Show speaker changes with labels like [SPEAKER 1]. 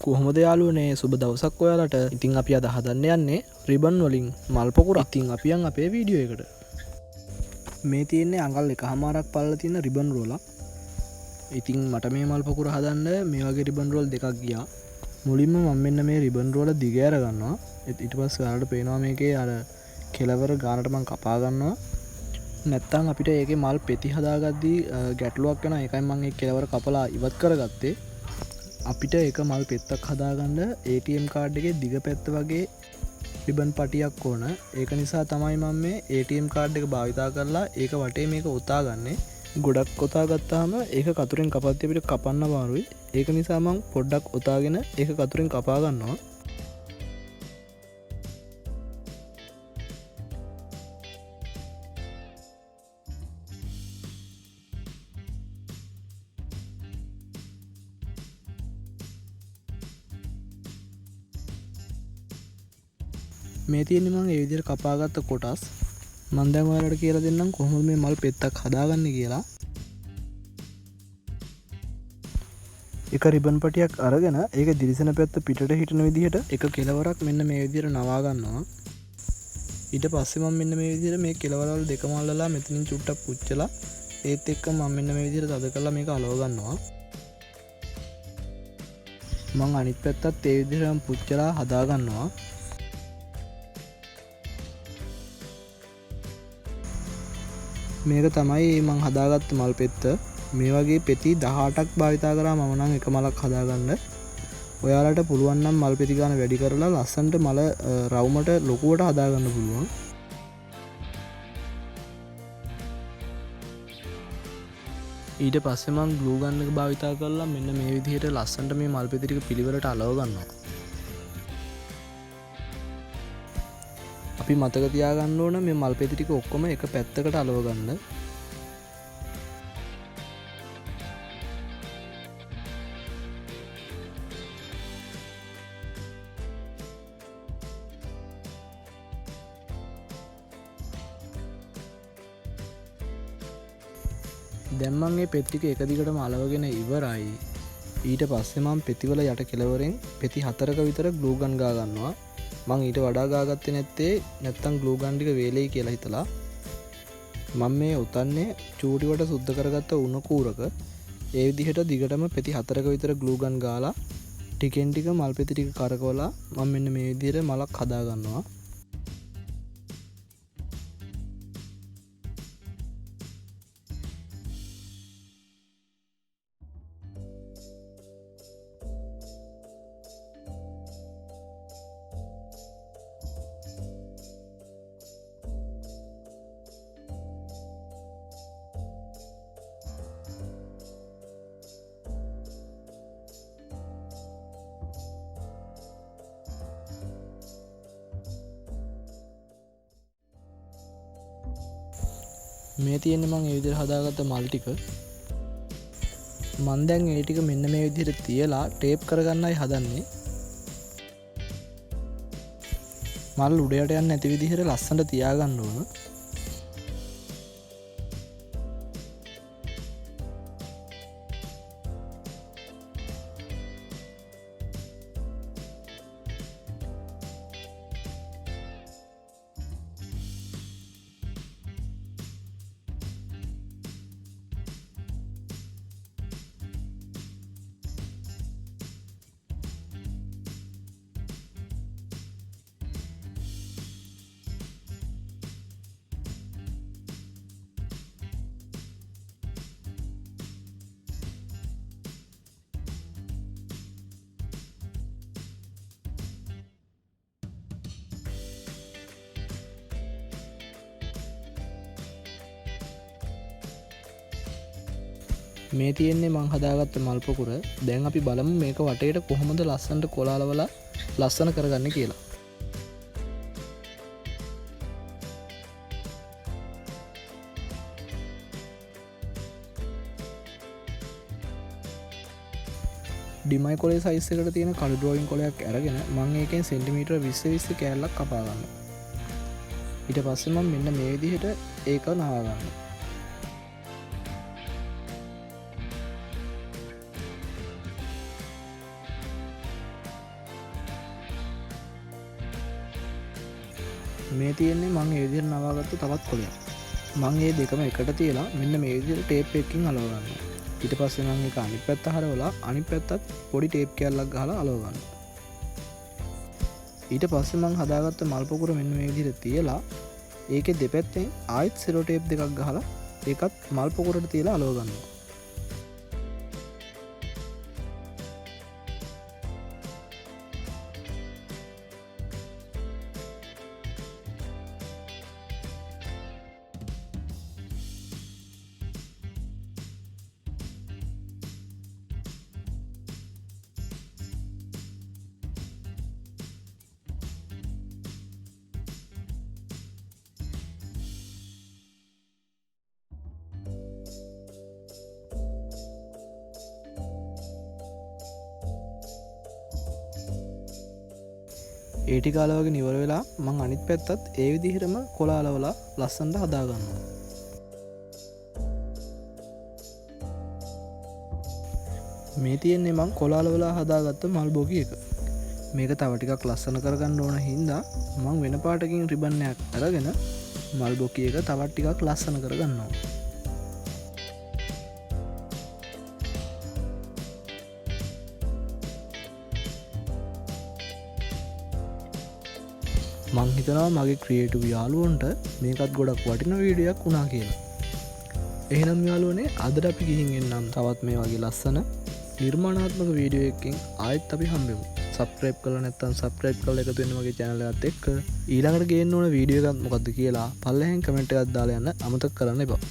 [SPEAKER 1] කොහොමද යාළුවනේ සුබ දවසක් ඔයාලට. ඉතින් අපි අද හදන්න යන්නේ රිබන් වලින් මල් පොකුරක්. ඉතින් අපි යන් අපේ වීඩියෝ එකට. මේ තියෙන්නේ අඟල් 1.5ක් පළල තියෙන රිබන් රෝලක්. ඉතින් මට මේ මල් පොකුර හදන්න මේ වගේ රිබන් රෝල් දෙකක් ගියා. මුලින්ම මම මෙන්න මේ රිබන් රෝල දිග ඇර ගන්නවා. ඊට පස්සේ ඔයාලට පේනවා මේකේ අර කෙලවර ගානට මම කපා ගන්නවා. නැත්තම් අපිට ඒකේ මල් පෙති හදාගද්දී ගැටලුවක් වෙනවා. ඒකයි මම ඒ කෙලවර කපලා ඉවත් කරගත්තේ. අපිට එක මල් පෙත්තක් හදාගන්න ATM කාඩ් එකේ දිග පැත්ත වගේ රිබන් පටියක් ඕන. ඒක නිසා තමයි මම මේ ATM කාඩ් එක භාවිතා කරලා ඒක වටේ මේක ඔතා ගන්නේ. ගොඩක් ඔතා ගත්තාම ඒක කතුරෙන් කපද්දී අපිට කපන්න අමාරුයි. ඒක නිසා මම පොඩ්ඩක් ඔතාගෙන ඒක කතුරෙන් කපා ගන්නවා. මේ තියෙන්නේ මම ඒ විදිහට කපාගත්ත කොටස්. මම දැන් ඔයාලට කියලා දෙන්නම් කොහොමද මේ මල් පෙත්තක් හදාගන්නේ කියලා. එක රිබන් පටියක් අරගෙන ඒක දිලිසෙන පැත්ත පිටට හිටින විදිහට එක කෙලවරක් මෙන්න මේ විදිහට නවා ගන්නවා. ඊට පස්සේ මම මෙන්න මේ විදිහට මේ කෙලවරවල දෙකම අල්ලලා මෙතනින් චුට්ටක් පුච්චලා ඒත් එක්ක මම මෙන්න මේ විදිහට තද කරලා මේක අලව ගන්නවා. මම අනිත් පැත්තත් ඒ විදිහටම පුච්චලා හදා ගන්නවා. මේක තමයි මං හදාගත්ත මල් පෙත්ත. මේ වගේ පෙති 18ක් භාවිතා කරා මම නම් එක මලක් හදාගන්න. ඔයාලට පුළුවන් නම් මල් පෙති ගාන වැඩි කරලා ලස්සනට මල රවුමට ලොකුවට හදාගන්න පුළුවන්. ඊට පස්සේ මං ග්ලූ ගන් එක භාවිතා කරලා මෙන්න මේ විදිහට ලස්සනට මේ මල් පෙති ටික පිළිවෙලට අලව ගන්නවා. අපි මතක තියාගන්න ඕන මේ මල් පෙති ටික ඔක්කොම එක පැත්තකට අලව ගන්න. දැන් මම මේ පෙති ටික එක දිගටම අලවගෙන ඉවරයි. ඊට පස්සේ මම පෙතිවල යට කෙලවරෙන් පෙති 4ක විතර ග්ලූ ගන් ගා ගන්නවා. මං ඊට වඩා ගාගත්තේ නැත්තේ නැත්තම් ග්ලූ ගන් ටික වේලෙයි කියලා හිතලා. මම මේ උතන්නේ චූටිවට සුද්ධ කරගත්ත උණ කූරක. ඒ විදිහට දිගටම පෙති 4ක විතර ග්ලූ ගන් ගාලා ටිකෙන් ටික මල් පෙති ටික කරකවලා මම මෙන්න මේ විදිහට මලක් හදා ගන්නවා. මේ තියෙන්නේ මම ඒ විදිහට හදාගත්ත මල් ටික. මම දැන් ඒ ටික මෙන්න මේ විදිහට තියලා ටේප් කරගන්නයි හදන්නේ. මල් උඩයට යන්නේ නැති විදිහට ලස්සනට තියාගන්න ඕන. මේ තියෙන්නේ මං හදාගත්ත මල් පොකුර. දැන් අපි බලමු මේක වටේට කොහොමද ලස්සනට කොලාලවලා ලස්සන කරගන්නේ කියලා. ඩිමයි කොලේ සයිස් එකට තියෙන කළු ඩ්‍රෝයින් කොලයක් අරගෙන මම ඒකෙන් සෙන්ටිමීටර 20 20 කෑල්ලක් කපා ගන්නවා. ඊට පස්සේ මම මෙන්න මේ විදිහට ඒක නවා ගන්නවා. මේ තියෙන්නේ මං ඒ විදිහට නවාගත්තු තවත් කොලයක්. මං මේ දෙකම එකට තියලා මෙන්න මේ විදිහට ටේප් එකකින් අලව ගන්නවා. ඊට පස්සේ මං ඒක අනිත් පැත්ත හරවලා අනිත් පැත්තත් පොඩි ටේප් කෑල්ලක් ගහලා අලව ගන්නවා. ඊට පස්සේ මං හදාගත්ත මල් පොකුර මෙන්න මේ විදිහට තියලා ඒකේ දෙපැත්තෙන් ආයෙත් සෙලෝ ටේප් දෙකක් ගහලා ඒකත් මල් පොකුරට තියලා අලව ගන්නවා. ඒටි කාලවගේ නිවර වෙලා මං අනිත් පැත්තත් ඒ විදිහටම කොලාලවලා ලස්සන්ට හදාගන්නවා. මේ තියෙන්නේ මං කොලාලවලා හදාගත්ත මල් බොගි එක. මේක තව ටිකක් ලස්සන කරගන්න ඕන හින්දා මං වෙන පාටකින් රිබන්යක් අරගෙන මල් බොකි එක තවත් ටිකක් ලස්සන කරගන්නවා. මං හිතනවා මගේ ක්‍රියේටිව් යාළුවන්ට මේකත් ගොඩක් වටින වීඩියක් වුණා කියලා. එහෙනම් යාළුවනේ අදට අපි ගිහින් එන්නම් තවත් මේ වගේ ලස්සන නිර්මාණාත්මක වීඩියෝ එකකින් ආයෙත් අපි හම්බෙමු. සබ්ස්ක්‍රයිබ් කරලා නැත්නම් සබ්ස්ක්‍රයිබ් කරලා එකතු වෙන්න මගේ channel එකත් එක්ක. ඊළඟට ගේන්න ඕන වීඩියෝ එකක් මොකද්ද කියලා පල්ලෙහෙන් කමෙන්ට් එකක් දාලා යන්න අමතක කරන්න එපා.